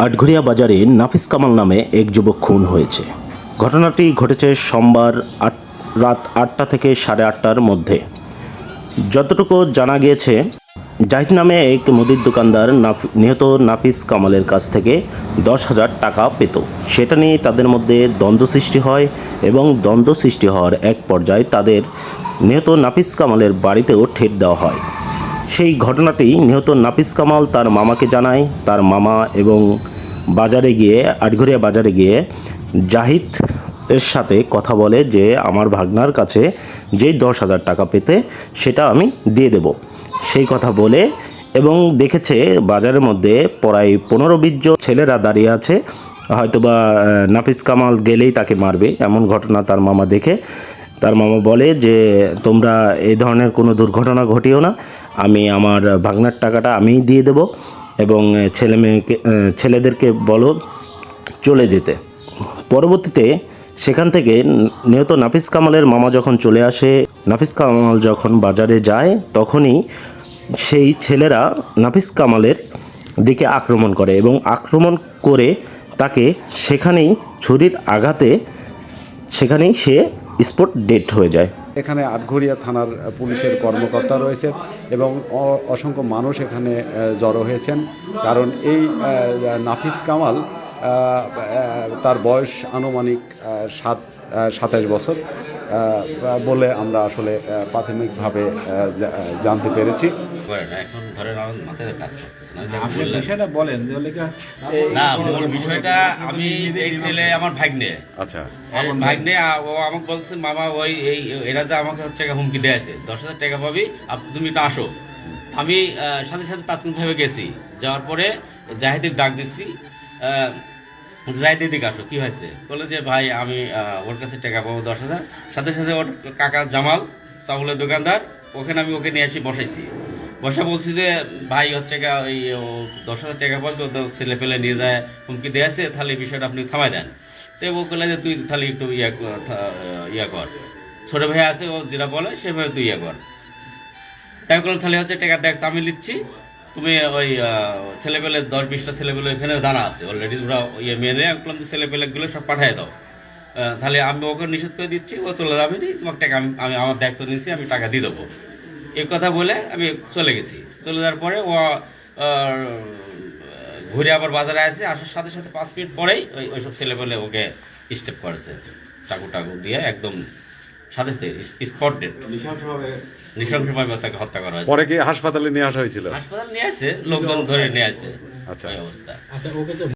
আটঘরিয়া বাজারে নাফিস কামাল নামে এক যুবক খুন হয়েছে। ঘটনাটি ঘটেছে সোমবার রাত 8টা থেকে 8:30টার মধ্যে। যতটুকু জানা গিয়েছে, জাহিদ নামে এক মুদির দোকানদার নিহত নাফিস কামালের কাছ থেকে 10,000 টাকা পেত। সেটা নিয়ে তাদের মধ্যে দ্বন্দ্ব সৃষ্টি হয় এবং দ্বন্দ্ব সৃষ্টি হওয়ার এক পর্যায়ে তাদের নিহত নাফিস কামালের বাড়িতেও ঠেট দেওয়া হয়। সেই ঘটনাটি নিহত নাফিস কামাল তার মামাকে জানায়। তার মামা এবং আটঘরিয়া বাজারে গিয়ে জাহিদ এর সাথে কথা বলে যে আমার ভাগনার কাছে যেই 10,000 টাকা পেতে সেটা আমি দিয়ে দেব, সেই কথা বলে। এবং দেখেছে বাজারের মধ্যে প্রায় 15-20 জন ছেলেরা দাঁড়িয়ে আছে, হয়তোবা নাফিস কামাল গেলেই তাকে মারবে, এমন ঘটনা তার মামা দেখে। তার মামা বলে যে তোমরা এই ধরনের কোনো দুর্ঘটনা ঘটিও না, আমি আমার ভাগনার টাকাটা আমিই দিয়ে দেব এবং ছেলেদেরকে বলো চলে যেতে। পরবর্তীতে সেখান থেকে নিহত নাফিস কামালের মামা যখন চলে আসে, নাফিস কামাল যখন বাজারে যায়, তখনই সেই ছেলেরা নাফিস কামালের দিকে আক্রমণ করে এবং আক্রমণ করে তাকে সেখানেই ছুরির আঘাতে সেখানেই সে স্পট ডেড হয়ে যায়। এখানে আটঘরিয়া থানার পুলিশের কর্মকর্তা রয়েছে এবং অসংখ্য মানুষ এখানে জড়ো হয়েছেন। কারণ এই নাফিস কামাল তার বয়স আনুমানিক 27 বছর বলে আমরা আসলে প্রাথমিকভাবে জানতে পেরেছি। এখন ধরেন আমার মাথায় কাজ আপনি বিষয়টা বলেন না, মূল বিষয়টা আমি এই ছেলে আমার ভাগ্নে। আচ্ছা, ভাগ্নে ও আমাকে বলছে মামা ওই এরা যে আমাকে হচ্ছে হুমকি দিয়েছে 10,000 টাকা পাবি, তুমি একটু আসো। আমি সাথে সাথে তাৎক্ষণিকভাবে গেছি। যাওয়ার পরে জাহিদের ডাক দিচ্ছি, জাহিদের দিকে আসো, কি হয়েছে? বলে যে ভাই আমি ওর কাছে টাকা পাবো 10,000। সাথে সাথে ওর কাকা জামাল চাউলের দোকানদার, ওখানে আমি ওকে নিয়ে আসি বসাইছি। বসা বলছি যে ভাই হচ্ছে ওই 10,000 টাকা পাবো, ছেলে পেলে নিয়ে যায় হুমকি দিয়েছে, তাহলে এই বিষয়টা আপনি থামাই দেন। তো ও বললে যে তুই তাহলে একটু ইয়া কর, ছোট ভাই আছে ও যেটা বলে সেভাবে তুই ইয়া কর। তাই করলাম তাহলে হচ্ছে টাকা দেখ আমি নিচ্ছি, তুমি ওই ছেলেপেলে 10-20টা ছেলেপেলে এখানে দাঁড়া আছে অলরেডি, ওরা ইয়ে মেনে করলাম যে ছেলেপেলেগুলো সব পাঠিয়ে দাও, তাহলে আমি ওকে নিষেধ করে দিচ্ছি, ও চলে যাবে নি, তোমার টাকা আমি আমার দায়িত্ব নিচ্ছি, আমি টাকা দিয়ে দেবো। এই কথা বলে আমি চলে গেছি। চলে যাওয়ার পরে ও ঘুরে আবার বাজারে আসে, আসার সাথে সাথে 5 মিনিট পরেই ওইসব ছেলেপেলে ওকে স্টেপ করেছে টাকু দিয়ে, একদম সাথে সাথে স্পট ডেট, নৃশংসভাবে তাকে হত্যা করা হয়েছে। পরে কি হাসপাতালে নিয়ে আসা হয়েছিল? হাসপাতাল নিয়ে আসে, লোকজন ধরে নিয়ে আসে। আচ্ছা, অবস্থা।